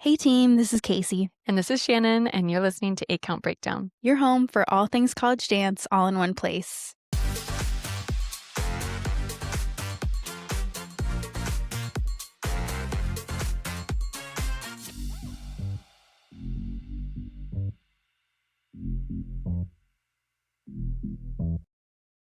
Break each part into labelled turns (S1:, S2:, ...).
S1: Hey team, this is Casey.
S2: And this is Shannon, and you're listening to 8 Count Breakdown.
S1: You're home for all things college dance, all in one place.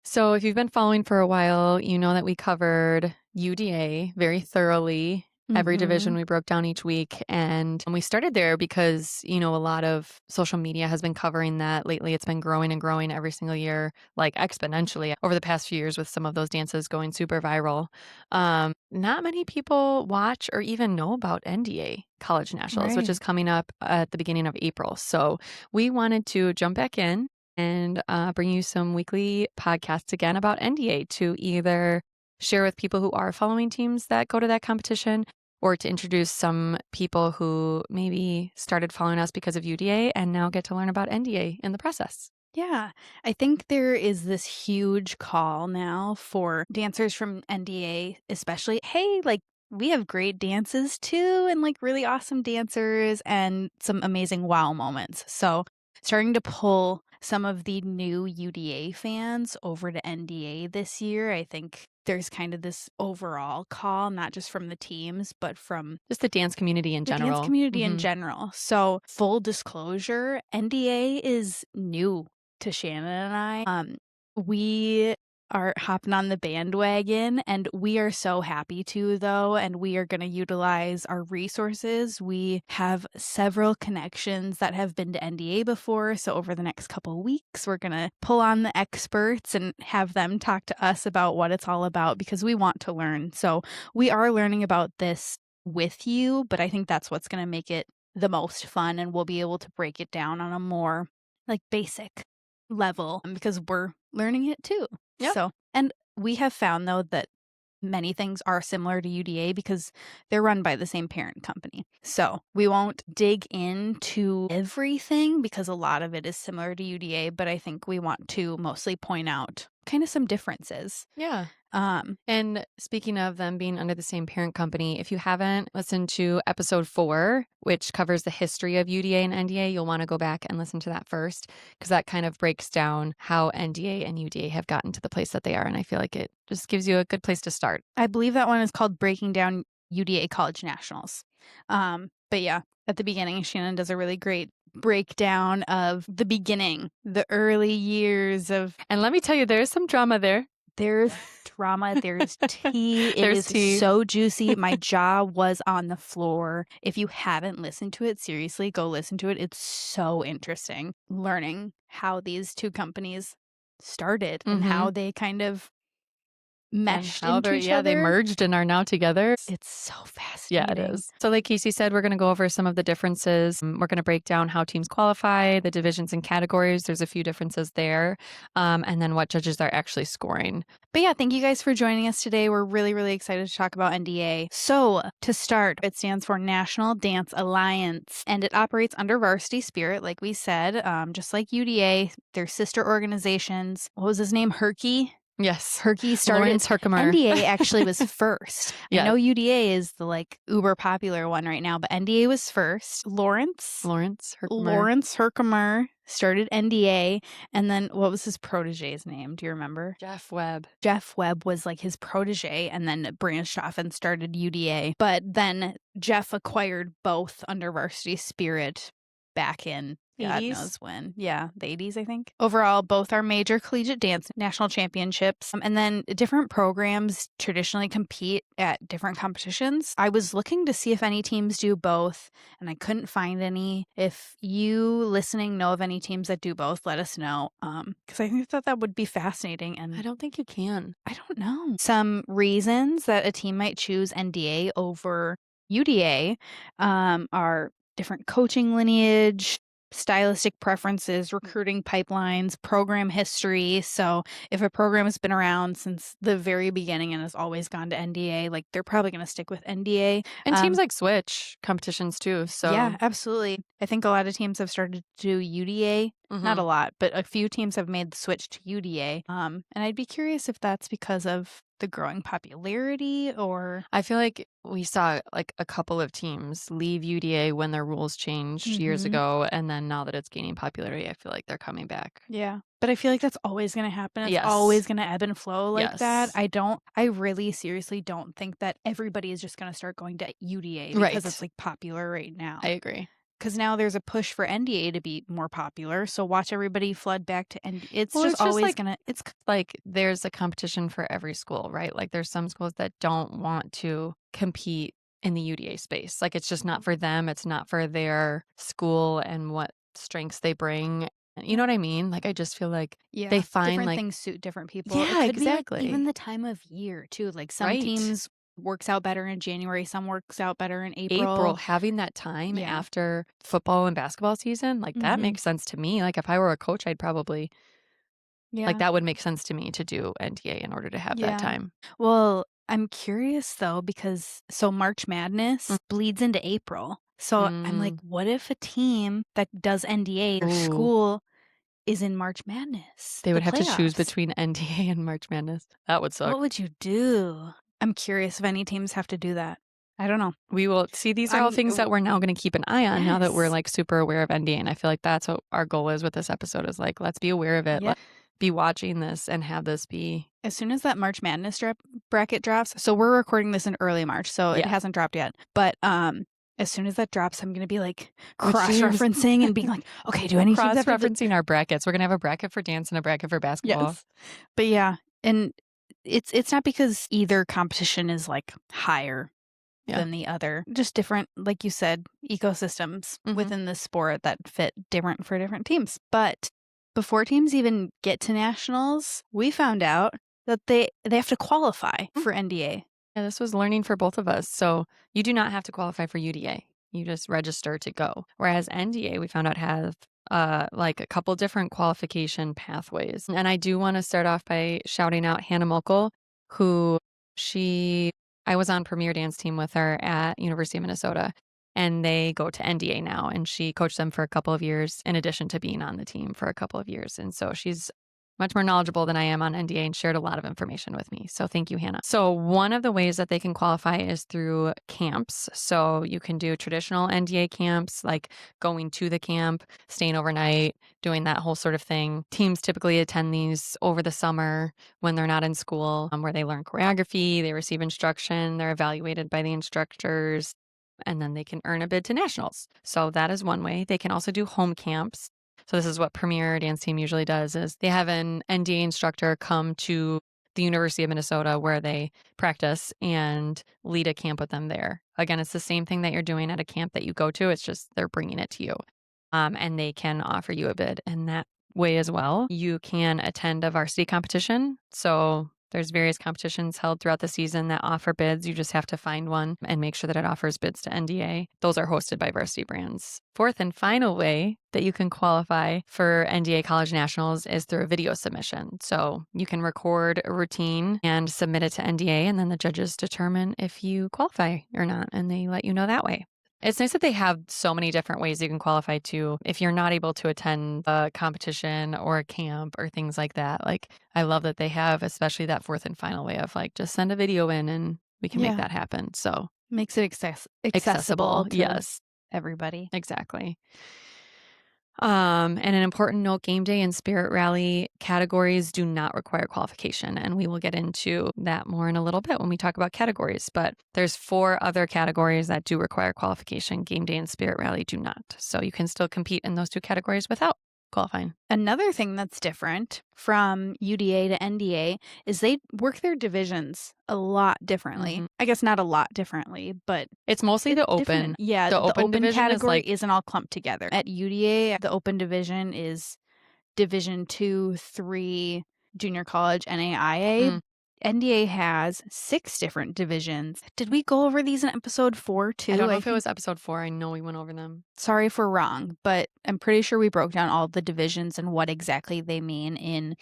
S2: So if you've been following for a while, you know that we covered UDA very thoroughly. Every division we broke down each week. And we started there because, a lot of social media has been covering that lately. It's been growing and growing every single year, like exponentially over the past few years with some of those dances going super viral. Not many people watch or even know about NDA College Nationals, which is coming up at the beginning of April. So we wanted to jump back in and bring you some weekly podcasts again about NDA to either share with people who are following teams that go to that competition or to introduce some people who maybe started following us because of UDA and now get to learn about NDA in the process.
S1: Yeah, I think there is this huge call now for dancers from NDA, especially, hey, we have great dances too, and really awesome dancers and some amazing wow moments. So starting to pull some of the new UDA fans over to NDA this year, I think there's kind of this overall call, not just from the teams, but from
S2: just the dance community in general.
S1: So full disclosure, NDA is new to Shannon and I. We are hopping on the bandwagon and we are so happy to, though, and we are going to utilize our resources. We have several connections that have been to NDA before, so over the next couple of weeks we're going to pull on the experts and have them talk to us about what it's all about because we want to learn. So we are learning about this with you, but I think that's what's going to make it the most fun, and we'll be able to break it down on a more basic level because we're learning it too.
S2: Yep.
S1: So, and we have found though that many things are similar to UDA because they're run by the same parent company. So we won't dig into everything because a lot of it is similar to UDA, but I think we want to mostly point out kind of some differences.
S2: Yeah. And speaking of them being under the same parent company, if you haven't listened to episode 4, which covers the history of UDA and NDA, you'll want to go back and listen to that first because that kind of breaks down how NDA and UDA have gotten to the place that they are. And I feel like it just gives you a good place to start.
S1: I believe that one is called Breaking Down UDA College Nationals. But yeah, at the beginning, Shannon does a really great breakdown of the beginning, the early years of...
S2: And let me tell you, there's some drama there.
S1: There's drama, there's tea.
S2: There's tea.
S1: So juicy. My jaw was on the floor. If you haven't listened to it, seriously, go listen to it. It's so interesting learning how these two companies started and how they kind of meshed into each other.
S2: They merged and are now together.
S1: It's so fascinating.
S2: Yeah, it is. So like Casey said, we're going to go over some of the differences. We're going to break down how teams qualify, the divisions and categories. There's a few differences there. And then what judges are actually scoring.
S1: But yeah, thank you guys for joining us today. We're really, really excited to talk about NDA. So to start, it stands for National Dance Alliance, and it operates under Varsity Spirit, like we said, just like UDA. They're sister organizations. What was his name? Herky?
S2: Yes.
S1: Herky started.
S2: Lawrence Herkimer.
S1: NDA actually was first.
S2: Yeah.
S1: I know UDA is the uber popular one right now, but NDA was first. Lawrence Herkimer started NDA, and then what was his protege's name? Do you remember?
S2: Jeff Webb.
S1: Jeff Webb was his protege and then branched off and started UDA. But then Jeff acquired both under Varsity Spirit back in God
S2: 80s?
S1: knows when. Yeah, the 80s, I think. Overall, both are major collegiate dance national championships. And then different programs traditionally compete at different competitions. I was looking to see if any teams do both, and I couldn't find any. If you listening know of any teams that do both, let us know. Because I think that would be fascinating. And
S2: I don't think you can.
S1: I don't know. Some reasons that a team might choose NDA over UDA are different coaching lineage, stylistic preferences, recruiting pipelines, program history. So if a program has been around since the very beginning and has always gone to NDA, they're probably going to stick with NDA.
S2: And teams switch competitions too. So
S1: yeah, absolutely. I think a lot of teams have started to do UDA. Not a lot, but a few teams have made the switch to UDA. And I'd be curious if that's because of the growing popularity, or
S2: I feel like we saw like a couple of teams leave UDA when their rules changed years
S1: Mhm.
S2: ago, and then now that it's gaining popularity, I feel like they're coming back.
S1: Yeah. But I feel like that's always gonna happen. It's
S2: Yes.
S1: always gonna ebb and flow like that.
S2: Yes.
S1: I really seriously don't think that everybody is just gonna start going to UDA because it's,
S2: Right.
S1: like, popular right
S2: I
S1: now.
S2: agree.
S1: Because now there's a push for NDA to be more popular, so watch everybody flood back to it's
S2: Well,
S1: just
S2: it's just
S1: always
S2: like
S1: gonna
S2: like there's a competition for every school, right? Like there's some schools that don't want to compete in the UDA space. Like it's just not for them. It's not for their school and what strengths they bring. You know what I mean? Like I just feel like they
S1: Yeah,
S2: find
S1: different
S2: like
S1: things suit different people. It
S2: yeah,
S1: could be, like, even
S2: exactly.
S1: the time of year too, like, some
S2: Right.
S1: teams works out better in January, some works out better in
S2: April,
S1: April.
S2: having that time
S1: Yeah.
S2: after football and basketball season, like that
S1: Mhm.
S2: makes sense to me. Like if I were a coach, I'd probably like
S1: Yeah.
S2: that would make sense to me to do NTA in order to have that
S1: Yeah.
S2: time.
S1: Well, I'm curious though because March Madness bleeds into April. So I'm like,
S2: Mm.
S1: what if a team that does NDA, their
S2: Ooh.
S1: school is in March Madness,
S2: They
S1: the
S2: would have to choose
S1: playoffs?
S2: between NDA and March Madness. That would suck.
S1: What would you do? I'm curious if any teams have to do that. I don't know.
S2: We will see, these are all
S1: I'm
S2: things that we're now gonna keep an eye on now that we're,
S1: yes.
S2: like, super aware of NDA, and I feel like that's what our goal is with this episode is, like, let's be aware of it,
S1: Yeah.
S2: let's be watching this and have this be
S1: As soon as that March Madness bracket drops, so we're recording this in early March, so it
S2: yeah.
S1: hasn't dropped yet. But as soon as that drops, I'm gonna be like
S2: Which teams
S1: cross-referencing and being like, okay, do any teams have to
S2: cross-referencing our brackets. We're gonna have a bracket for dance and a bracket for basketball.
S1: Yes. But yeah, and it's not because either competition is, like, higher
S2: Yeah.
S1: than the other, just different, like you said, ecosystems
S2: Mhm.
S1: within the sport that fit different for different teams. But before teams even get to nationals, we found out that they have to qualify
S2: Mm.
S1: for NDA.
S2: Yeah, this was learning for both of us. So you do not have to qualify for UDA. You just register to go. Whereas NDA, we found out have like a couple different qualification pathways. And I do want to start off by shouting out Hannah Mokel, who she I was on Premier Dance team with her at University of Minnesota. And they go to NDA now. And she coached them for a couple of years in addition to being on the team for a couple of years. And so she's much more knowledgeable than I am on NDA and shared a lot of information with me. So thank you, Hannah. So one of the ways that they can qualify is through camps. So you can do traditional NDA camps, like going to the camp, staying overnight, doing that whole sort of thing. Teams typically attend these over the summer when they're not in school, where they learn choreography, they receive instruction, they're evaluated by the instructors, and then they can earn a bid to nationals. So that is one way. They can also do home camps. So this is what Premier Dance Team usually does is they have an NDA instructor come to the University of Minnesota where they practice and lead a camp with them there. Again, it's the same thing that you're doing at a camp that you go to. It's just they're bringing it to you. And they can offer you a bid in that way as well. You can attend a varsity competition. So there's various competitions held throughout the season that offer bids. You just have to find one and make sure that it offers bids to NDA. Those are hosted by varsity brands. Fourth and final way that you can qualify for NDA College Nationals is through a video submission. So you can record a routine and submit it to NDA, and then the judges determine if you qualify or not, and they let you know that way. It's nice that they have so many different ways you can qualify to if you're not able to attend a competition or a camp or things like that. Like, I love that they have, especially that fourth and final way of like, just send a video in and we can make
S1: Yeah,
S2: that happen. So
S1: makes it accessible
S2: accessible.
S1: to
S2: Yes,
S1: everybody.
S2: exactly. And an important note, game day and spirit rally categories do not require qualification. And we will get into that more in a little bit when we talk about categories. But there's 4 other categories that do require qualification. Game day and spirit rally do not. So you can still compete in those 2 categories without qualifying.
S1: Another thing that's different from UDA to NDA is they work their divisions a lot differently.
S2: Mhm.
S1: I guess not a lot differently, but
S2: It's mostly
S1: it's
S2: the open.
S1: different. Yeah,
S2: The
S1: the
S2: open
S1: open
S2: division is
S1: category
S2: like
S1: isn't all clumped together. At UDA, the open division is Division 2, 3, junior college, NAIA.
S2: mm,
S1: NDA has 6 different divisions. Did we go over these in episode 4
S2: I
S1: too?
S2: don't know
S1: I
S2: if it
S1: think.
S2: was episode 4. I know we went over them.
S1: Sorry if we're wrong, but I'm pretty sure we broke down all the divisions and what exactly they mean in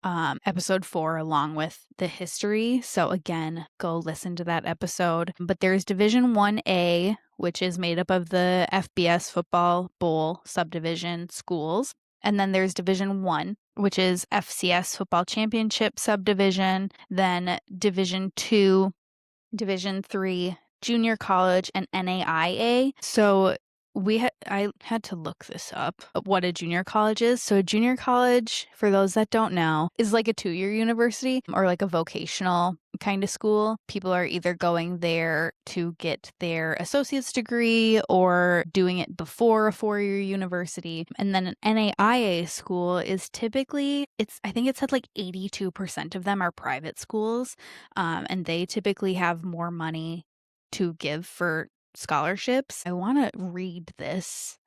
S1: episode 4, along with the history. So, again, go listen to that episode. But there's Division 1A, which is made up of the FBS Football Bowl subdivision schools. And then there's Division 1, which is FCS Football Championship subdivision, then Division 2, Division 3, Junior College, and NAIA. So I had to look this up, what a junior college is. So a junior college, for those that don't know, is like a 2-year university or like a vocational kind of school. People are either going there to get their associate's degree or doing it before a 4-year university. And then an NAIA school is typically, I think it said like 82% of them are private schools, and they typically have more money to give for scholarships. I want to read this.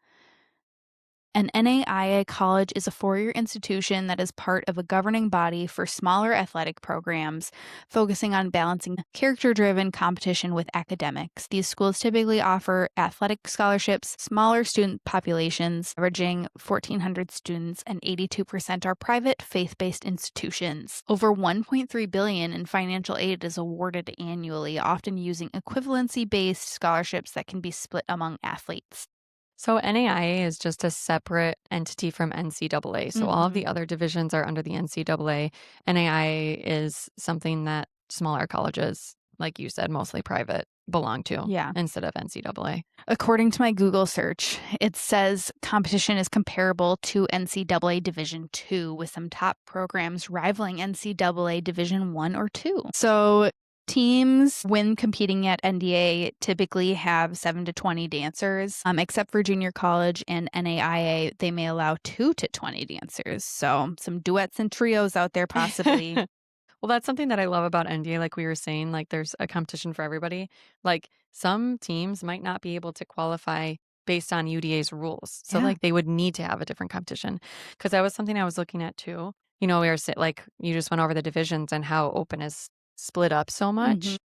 S1: An NAIA college is a 4-year institution that is part of a governing body for smaller athletic programs, focusing on balancing character-driven competition with academics. These schools typically offer athletic scholarships, smaller student populations, averaging 1,400 students, and 82% are private, faith-based institutions. Over $1.3 billion in financial aid is awarded annually, often using equivalency-based scholarships that can be split among athletes.
S2: So NAIA is just a separate entity from NCAA. So all of the other divisions are under the NCAA. NAIA is something that smaller colleges, like you said, mostly private, belong to instead of NCAA.
S1: According to my Google search, it says competition is comparable to NCAA Division II, with some top programs rivaling NCAA Division I or II. So teams, when competing at NDA, typically have 7 to 20 dancers. Except for junior college and NAIA, they may allow 2 to 20 dancers. So some duets and trios out there possibly.
S2: Well, that's something that I love about NDA. Like we were saying, like there's a competition for everybody. Like some teams might not be able to qualify based on UDA's rules. So like they would need to have a different competition. Because that was something I was looking at too. We were like, you just went over the divisions and how open is split up so much.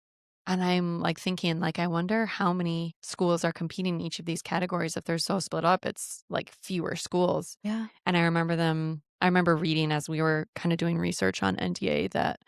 S2: And I'm like thinking, like, I wonder how many schools are competing in each of these categories. If they're so split up, it's like fewer schools.
S1: Yeah.
S2: And I remember reading as we were kind of doing research on NDA that,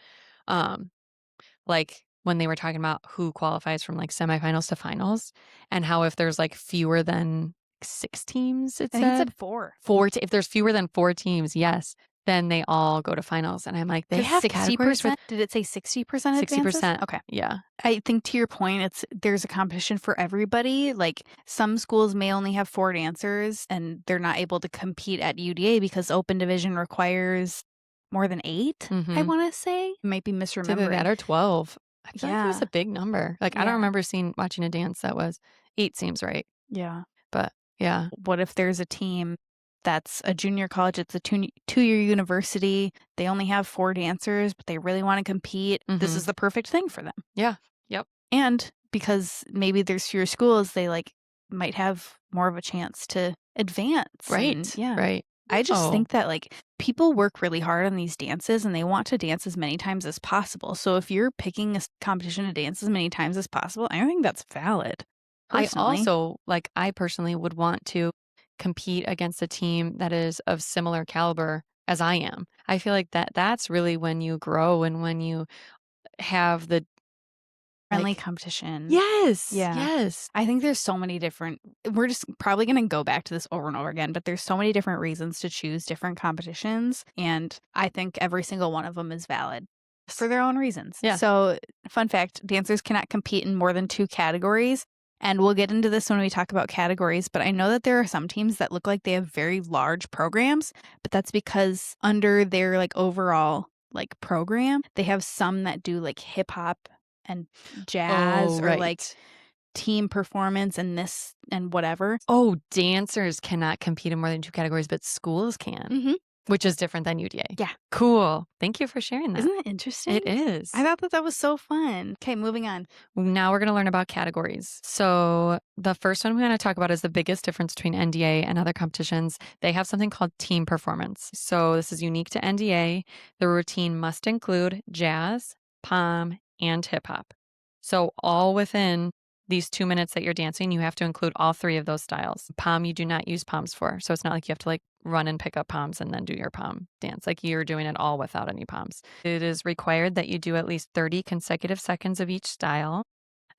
S2: like when they were talking about who qualifies from like semifinals to finals and how if there's like fewer than 6 teams,
S1: I think it said 4.
S2: If there's fewer than 4 teams, yes, then they all go to finals. And I'm like, they have
S1: 60%.
S2: categories for
S1: Did it say 60% advances?
S2: 60%.
S1: Okay.
S2: Yeah.
S1: I think to your point, there's a competition for everybody. Like some schools may only have 4 dancers and they're not able to compete at UDA because open division requires more than 8. I want to say. I might be
S2: It's either that
S1: misremembering.
S2: or 12. I feel like it was a big number. Like I don't
S1: Yeah.
S2: remember watching a dance that was 8 seems right.
S1: Yeah.
S2: But yeah.
S1: What if there's a team that's a junior college, it's a 2-year university, they only have 4 dancers, but they really want to compete? This is the perfect thing for them.
S2: Yeah. Yep.
S1: And because maybe there's fewer schools, they like might have more of a chance to advance.
S2: Right.
S1: And, yeah.
S2: Right.
S1: I just think that like people work really hard on these dances and they want to dance as many times as possible. So if you're picking a competition to dance as many times as possible, I think that's valid. Personally.
S2: I personally would want to compete against a team that is of similar caliber as I am. I feel like that's really when you grow and when you have the
S1: friendly competition.
S2: Yes.
S1: Yeah.
S2: Yes.
S1: I think there's so many different, we're just probably going to go back to this over and over again, but there's so many different reasons to choose different competitions. And I think every single one of them is valid for their own reasons.
S2: Yeah.
S1: So fun fact, dancers cannot compete in more than 2 categories. And we'll get into this when we talk about categories, but I know that there are some teams that look like they have very large programs, but that's because under their like overall like program, they have some that do like hip hop and jazz or like team performance and this and whatever.
S2: Oh, dancers cannot compete in more than 2 categories, but schools can, which is different than UDA.
S1: Yeah.
S2: Cool. Thank you for sharing that.
S1: Isn't that interesting?
S2: It is.
S1: I thought that was so fun. Okay, moving on.
S2: Now we're going to learn about categories. So the first one we're going to talk about is the biggest difference between NDA and other competitions. They have something called team performance. So this is unique to NDA. The routine must include jazz, pom, and hip hop. So all within these 2 minutes that you're dancing, you have to include all 3 of those styles. Pom, you do not use poms for. So it's not like you have to like run and pick up poms and then do your pom dance. Like you're doing it all without any poms. It is required that you do at least 30 consecutive seconds of each style.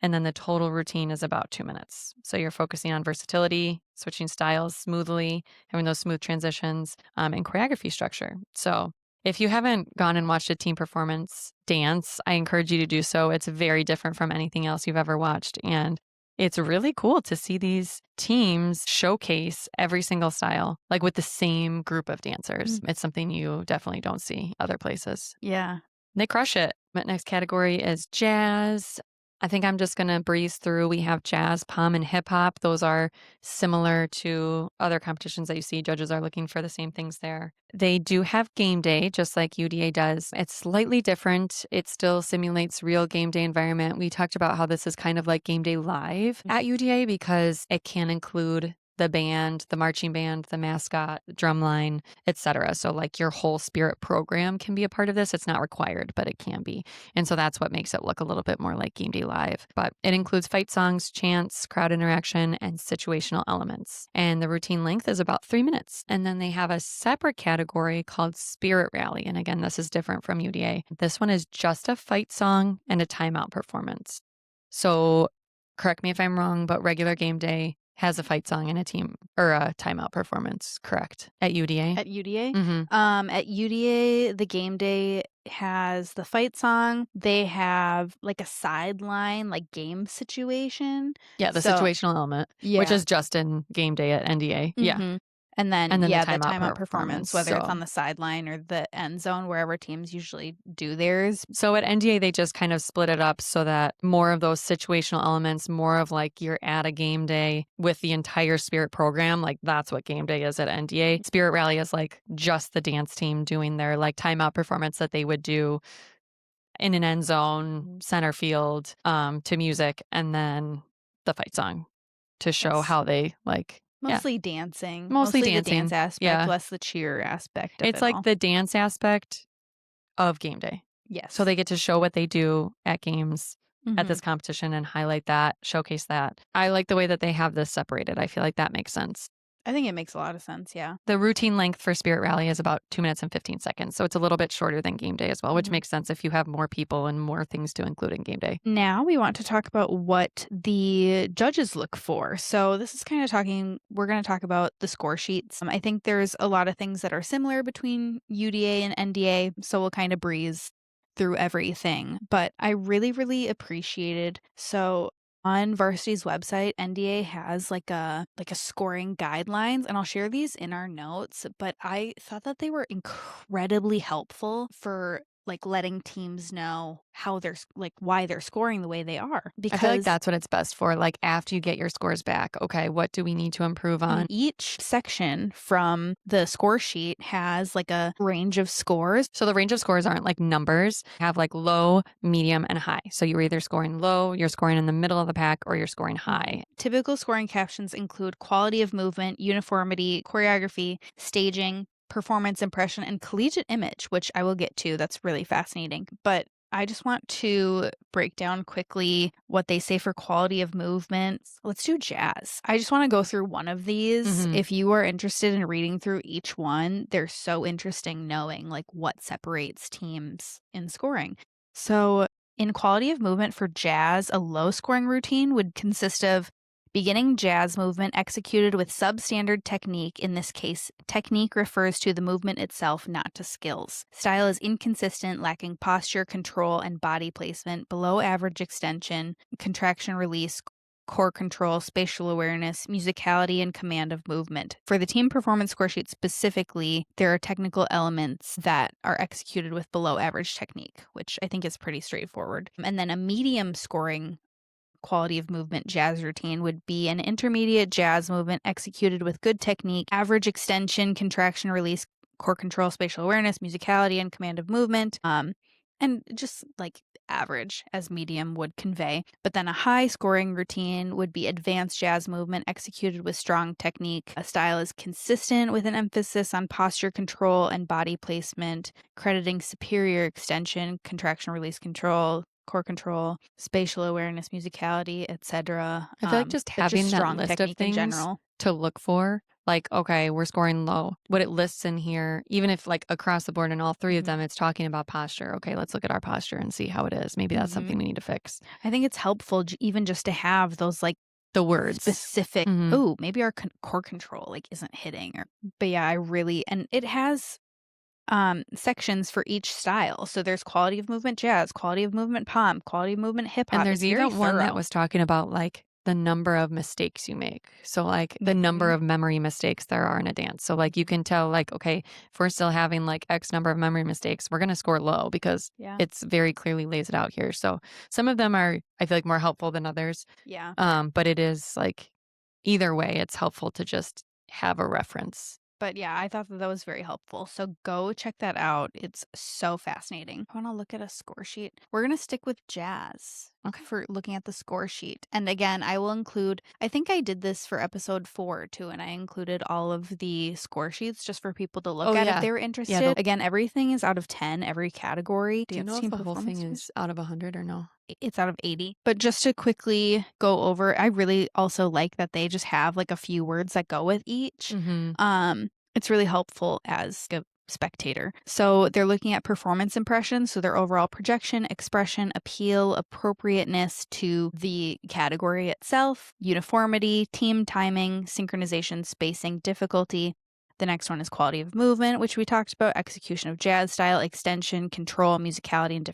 S2: And then the total routine is about 2 minutes. So you're focusing on versatility, switching styles smoothly, having those smooth transitions, and choreography structure. So if you haven't gone and watched a team performance dance, I encourage you to do so. It's very different from anything else you've ever watched. And it's really cool to see these teams showcase every single style, like with the same group of dancers. It's something you definitely don't see other places.
S1: Yeah.
S2: They crush it. But next category is jazz. I think I'm just going to breeze through. We have jazz, pom, and hip hop. Those are similar to other competitions that you see. Judges are looking for the same things there. They do have game day, just like UDA does. It's slightly different. It still simulates real game day environment. We talked about how this is kind of like game day live at UDA because it can include the band, the marching band, the mascot, drumline, etc. So like your whole spirit program can be a part of this. It's not required, but it can be. And so that's what makes it look a little bit more like Game Day Live. But it includes fight songs, chants, crowd interaction, and situational elements. And the routine length is about 3 minutes. And then they have a separate category called Spirit Rally. And again, this is different from UDA. This one is just a fight song and a timeout performance. So correct me if I'm wrong, but regular game day has a fight song and a team or a timeout performance, correct? At UDA?
S1: At UDA?
S2: Mm-hmm.
S1: At UDA, the game day has the fight song. They have like a sideline, like game situation.
S2: Yeah, the
S1: So,
S2: situational element, which
S1: yeah.
S2: is just in game day at NDA. Yeah.
S1: And then,
S2: And then the
S1: yeah, the
S2: timeout
S1: timeout
S2: performance.
S1: performance, whether it's
S2: So,
S1: on the sideline or the end zone, wherever teams usually do theirs.
S2: so at NDA, they just kind of split it up so that more of those situational elements, more of like you're at a game day with the entire Spirit program. Like that's what game day is at NDA. Spirit Rally is like just the dance team doing their like timeout performance that they would do in an end zone, center field, to music, and then the fight song to show
S1: Yes.
S2: how they like, yeah,
S1: Mostly dancing.
S2: mostly
S1: The
S2: dancing.
S1: dance aspect,
S2: Yeah.
S1: less the cheer aspect of
S2: It's
S1: it
S2: like
S1: all.
S2: the dance aspect of game day.
S1: Yes.
S2: So they get to show what they do at games at this
S1: Mhm.
S2: competition and highlight that, showcase that. I like the way that they have this separated. I feel like that makes sense.
S1: I think it makes a lot of sense, yeah.
S2: The routine length for Spirit Rally is about 2 minutes and 15 seconds. So it's a little bit shorter than game day as well, which makes sense if you have more people and more things to include in game day.
S1: Now we want to talk about what the judges look for. So this is kind of we're going to talk about the score sheets. I think there's a lot of things that are similar between UDA and NDA, so we'll kind of breeze through everything. But I really, really appreciated, so on Varsity's website, NDA has like a scoring guidelines, and I'll share these in our notes, but I thought that they were incredibly helpful for like letting teams know how they're like why they're scoring the way they are,
S2: I feel like
S1: because
S2: that's what it's best for. Like after you get your scores back, okay, what do we need to improve on?
S1: each section from the score sheet has like a range of scores.
S2: So the range of scores aren't like numbers, have like low, medium, and high. So you're either scoring low, you're scoring in the middle of the pack, or you're scoring high.
S1: Typical scoring captions include quality of movement, uniformity, choreography, staging, performance impression, and collegiate image, which I will get to. That's really fascinating. But I just want to break down quickly what they say for quality of movement. Let's do jazz. I just want to go through one of these. If you are interested in reading through each one, they're so interesting knowing like what separates teams in scoring. So in quality of movement for jazz, a low scoring routine would consist of beginning jazz movement executed with substandard technique. In this case, technique refers to the movement itself, not to skills. Style is inconsistent, lacking posture, control, and body placement, below average extension, contraction release, core control, spatial awareness, musicality, and command of movement. For the team performance score sheet specifically, there are technical elements that are executed with below average technique, which I think is pretty straightforward. And then a medium scoring quality of movement jazz routine would be an intermediate jazz movement executed with good technique, average extension, contraction release, core control, spatial awareness, musicality, and command of movement. And just like average as medium would convey. But then a high scoring routine would be advanced jazz movement executed with strong technique. A style is consistent with an emphasis on posture control and body placement, crediting superior extension, contraction release control, core control, spatial awareness, musicality, etc.
S2: I feel like just
S1: But just
S2: having that
S1: strong
S2: list of
S1: technique in
S2: things
S1: general.
S2: to look for, like, okay, we're scoring low. What it lists in here, even if like across the board in all three of them, it's talking about posture. Okay, let's look at our posture and see how it is. Maybe that's something we need to fix.
S1: I think it's helpful even just to have those like
S2: The words.
S1: specific, oh, maybe our core control like isn't hitting. But yeah, and it has sections for each style. So there's quality of movement jazz, quality of movement pop, quality of movement hip hop.
S2: And there's
S1: It's very
S2: even one that
S1: thorough.
S2: was talking about like the number of mistakes you make. So like the number of memory mistakes there are in a dance. So like you can tell like, okay, if we're still having like X number of memory mistakes, we're going to score low because it's very clearly lays it out here. So some of them are, I feel like, more helpful than others.
S1: Yeah.
S2: But it is like either way, it's helpful to just have a reference.
S1: But yeah, I thought that was very helpful. So go check that out. It's so fascinating. I want to look at a score sheet. We're going to stick with jazz for looking at the score sheet. And again, I will include, I think I did this for episode 4 too, and I included all of the score sheets just for people to look at if they were interested. Again, everything is out of 10, every category.
S2: Do you know if the whole thing is out of 100 or no?
S1: It's out of 80. But just to quickly go over, I really also like that they just have like a few words that go with each. It's really helpful as a spectator. So they're looking at performance impressions, so their overall projection, expression, appeal, appropriateness to the category itself, uniformity, team timing, synchronization, spacing, difficulty. The next one is quality of movement, which we talked about, execution of jazz style, extension, control, musicality, and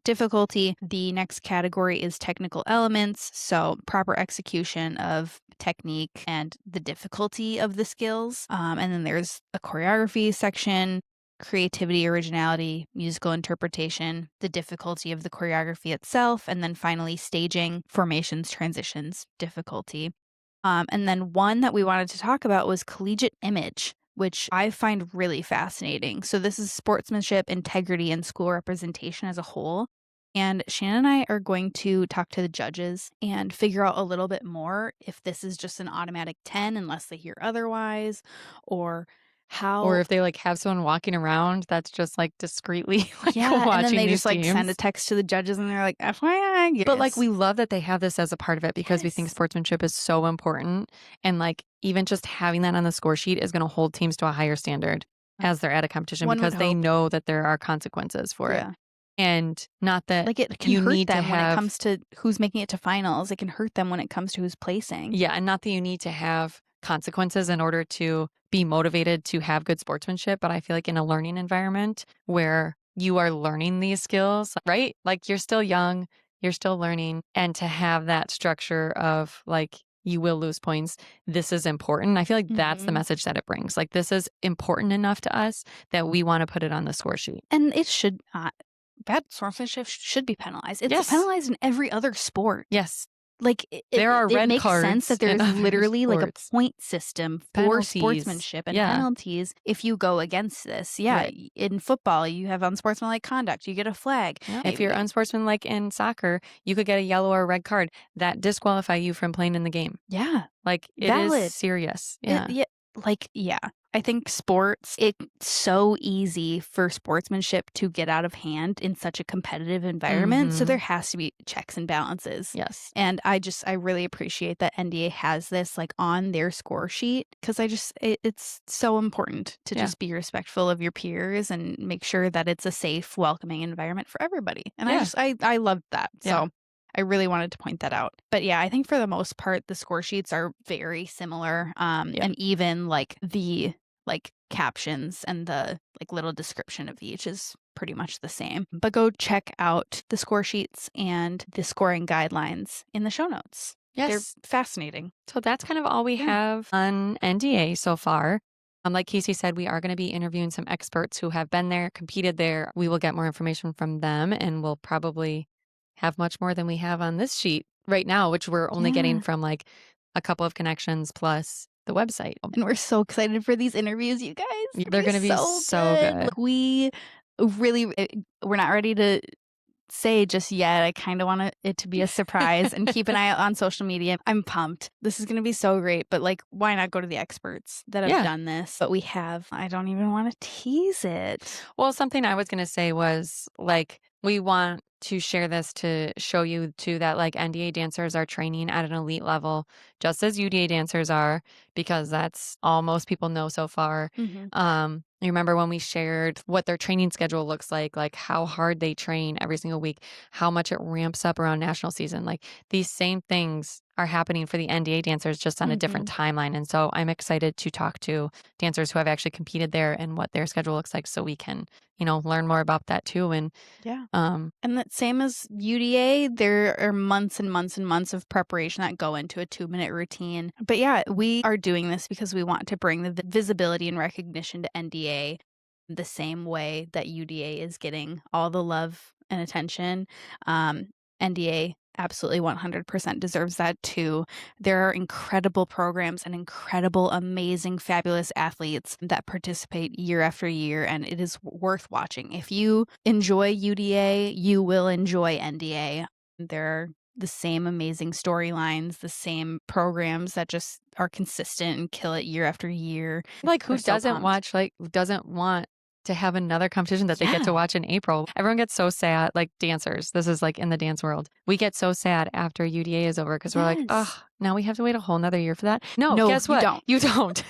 S1: difficulty. The next category is technical elements, so proper execution of technique and the difficulty of the skills. And then there's a choreography section, creativity, originality, musical interpretation, the difficulty of the choreography itself, and then finally staging, formations, transitions, difficulty. And then one that we wanted to talk about was collegiate image, which I find really fascinating. So this is sportsmanship, integrity, and school representation as a whole. And Shannon and I are going to talk to the judges and figure out a little bit more if this is just an automatic 10 unless they hear otherwise, or how.
S2: Or if they like have someone walking around that's just like discreetly like
S1: and then
S2: watching
S1: they
S2: these
S1: just like send a
S2: games.
S1: text to the judges and they're like, FYI.
S2: But like we love that they have this as a part of it because we think sportsmanship is so important. And like even just having that on the score sheet is going to hold teams to a higher standard as they're at a competition because they know that there are consequences for it. And not that
S1: like it can
S2: you
S1: hurt
S2: need
S1: them
S2: to
S1: when
S2: have,
S1: it comes to who's making it to finals. It can hurt them when it comes to who's placing.
S2: Yeah, and not that you need to have consequences in order to be motivated to have good sportsmanship, but I feel like in a learning environment where you are learning these skills, right? Like you're still young, you're still learning, and to have that structure of like you will lose points. This is important. I feel like that's the message that it brings. Like this is important enough to us that we want to put it on the score sheet.
S1: And it should not. Bad sportsmanship should be penalized. It's penalized in every other sport.
S2: Yes.
S1: Like
S2: there are red
S1: makes
S2: cards
S1: sense that there's literally like a point system for
S2: penalties.
S1: Sportsmanship and penalties if you go against this. In football, you have unsportsmanlike conduct. You get a flag.
S2: If you're unsportsmanlike in soccer, you could get a yellow or red card that disqualify you from playing in the game. Like it is serious.
S1: I think sports, it's so easy for sportsmanship to get out of hand in such a competitive environment. So there has to be checks and balances.
S2: Yes.
S1: And I really appreciate that NDA has this like on their score sheet because it's so important to just be respectful of your peers and make sure that it's a safe, welcoming environment for everybody. And I loved that. So I really wanted to point that out. But yeah, I think for the most part, the score sheets are very similar. And even like the like captions and the like little description of each is pretty much the same. But go check out the score sheets and the scoring guidelines in the show notes.
S2: Yes.
S1: They're fascinating.
S2: So that's kind of all we have on NDA so far. Like Casey said, we are going to be interviewing some experts who have been there, competed there. We will get more information from them and we'll probably have much more than we have on this sheet right now, which we're only getting from like a couple of connections plus the website.
S1: And we're so excited for these interviews, you guys.
S2: They're going to be so good.
S1: Like, we're not ready to say just yet. I kind of want it to be a surprise and keep an eye out on social media. I'm pumped. This is going to be so great. But like, why not go to the experts that have done this? But I don't even want to tease it.
S2: Well, something I was going to say was like, We want to share this to show you too that like NDA dancers are training at an elite level, just as UDA dancers are, because that's all most people know so far.
S1: Mhm.
S2: You remember when we shared what their training schedule looks like how hard they train every single week, how much it ramps up around national season. Like these same things are happening for the NDA dancers just on a different
S1: Mhm.
S2: timeline. And so I'm excited to talk to dancers who have actually competed there and what their schedule looks like so we can, learn more about that too. And
S1: Yeah.
S2: um,
S1: And that same as UDA, there are months and months and months of preparation that go into a 2-minute routine. But yeah, we are doing this because we want to bring the visibility and recognition to NDA the same way that UDA is getting all the love and attention. NDA absolutely 100% deserves that too. There are incredible programs and incredible, amazing, fabulous athletes that participate year after year, and it is worth watching. If you enjoy UDA, you will enjoy NDA. There are the same amazing storylines, the same programs that just are consistent and kill it year after year.
S2: like
S1: We're
S2: who
S1: so
S2: doesn't
S1: pumped.
S2: watch, like who doesn't want to have another competition that they get to
S1: Yeah.
S2: watch in April? Everyone gets so sad, like dancers. This is like in the dance world. We get so sad after UDA is over because we're like, oh,
S1: Yes.
S2: now we have to wait a whole nother year for that. No,
S1: No,
S2: guess
S1: you
S2: what?
S1: don't.
S2: You don't.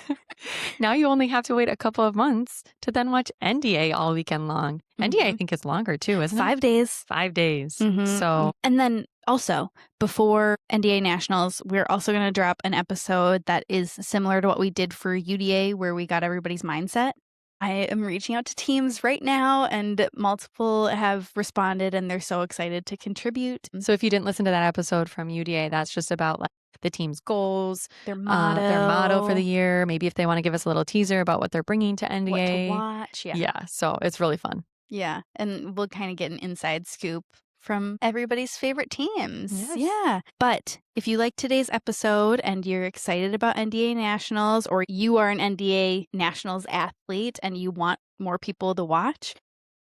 S2: Now you only have to wait a couple of months to then watch NDA all weekend long. NDA, I
S1: Mhm.
S2: think, is longer too, isn't it?
S1: 5 days.
S2: 5 days.
S1: Mhm.
S2: So
S1: And then also, before NDA Nationals, we're also going to drop an episode that is similar to what we did for UDA, where we got everybody's mindset. I am reaching out to teams right now, and multiple have responded, and they're so excited to contribute.
S2: So if you didn't listen to that episode from UDA, that's just about like the team's goals,
S1: Their
S2: their motto for the
S1: motto,
S2: year, maybe if they want to give us a little teaser about what they're bringing to
S1: what to
S2: NDA.
S1: watch. Yeah.
S2: Yeah, so it's really fun.
S1: Yeah. And we'll kind of get an inside scoop from everybody's favorite teams.
S2: Yes.
S1: Yeah. But if you like today's episode and you're excited about NDA Nationals, or you are an NDA Nationals athlete and you want more people to watch,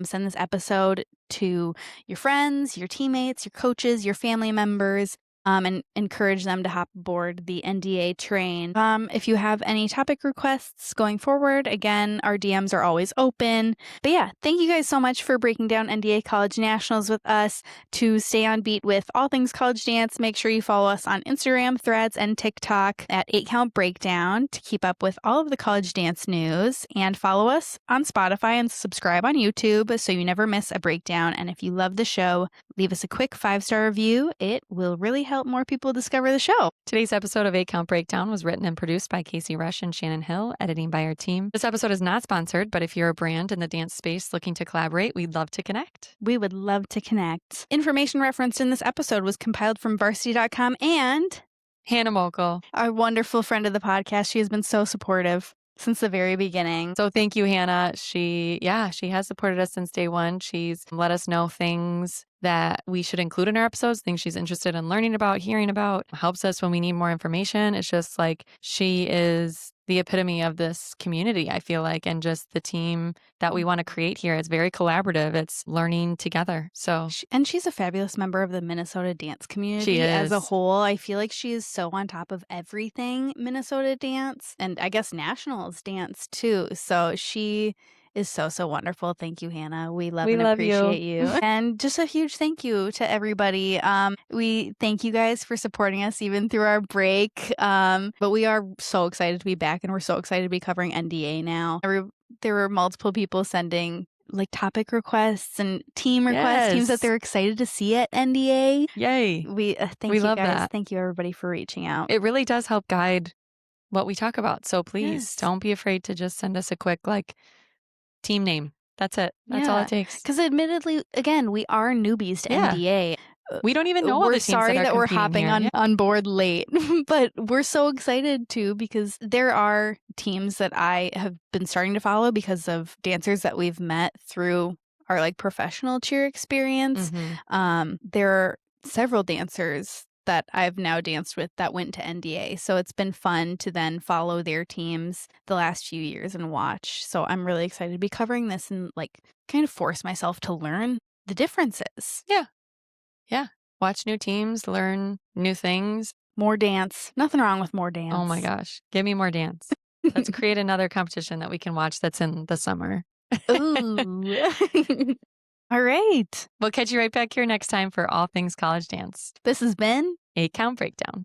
S1: send this episode to your friends, your teammates, your coaches, your family members. And encourage them to hop aboard the NDA train. If you have any topic requests going forward, again, our DMs are always open. But yeah, thank you guys so much for breaking down NDA College Nationals with us. To stay on beat with all things college dance, make sure you follow us on Instagram, Threads, and TikTok at 8 Count Breakdown to keep up with all of the college dance news. And follow us on Spotify and subscribe on YouTube so you never miss a breakdown. And if you love the show, leave us a quick 5-star review. It will really help more people discover the show.
S2: Today's episode of 8 Count Breakdown was written and produced by Casey Rush and Shannon Hill, editing by our team. This episode is not sponsored, but if you're a brand in the dance space looking to collaborate, we'd love to connect.
S1: We would love to connect. Information referenced in this episode was compiled from varsity.com and
S2: Hannah Mokel.
S1: our wonderful friend of the podcast. She has been so supportive since the very beginning.
S2: So thank you, Hannah. She has supported us since day one. She's let us know things that we should include in our episodes, things she's interested in learning about, hearing about, helps us when we need more information. It's just like she is the epitome of this community, I feel like, and just the team that we want to create here. It's very collaborative. It's learning together. So
S1: And she's a fabulous member of the Minnesota dance
S2: she
S1: community as a
S2: is.
S1: whole. I feel like she is so on top of everything Minnesota dance, and I guess nationals dance too. So she is so, so wonderful. Thank you, Hannah. We love
S2: We
S1: and
S2: love you.
S1: appreciate you. And just a huge thank you to everybody. We thank you guys for supporting us even through our break. But we are so excited to be back, and we're so excited to be covering NDA now. There were multiple people sending like topic requests and team requests, teams that
S2: Yes.
S1: they're excited to see at NDA.
S2: Yay.
S1: We thank
S2: We
S1: you
S2: love
S1: guys.
S2: that.
S1: Thank you everybody for reaching out.
S2: It really does help guide what we talk about. So please
S1: Yes.
S2: don't be afraid to just send us a quick team name. That's it. That's all it takes.
S1: Because admittedly, again, we are newbies to
S2: Yeah.
S1: NDA.
S2: We don't even know all
S1: We're
S2: the teams
S1: sorry
S2: that are
S1: we're
S2: competing
S1: hopping
S2: here.
S1: on board late, but we're so excited too because there are teams that I have been starting to follow because of dancers that we've met through our like professional cheer experience. There are several dancers that I've now danced with that went to NDA. So it's been fun to then follow their teams the last few years and watch. So I'm really excited to be covering this and like kind of force myself to learn the differences.
S2: Yeah. Watch new teams, learn new things.
S1: More dance. Nothing wrong with more dance.
S2: Oh my gosh. Give me more dance. Let's create another competition that we can watch that's in the summer.
S1: Ooh. All right.
S2: We'll catch you right back here next time for all things college dance.
S1: This has been
S2: A Count Breakdown.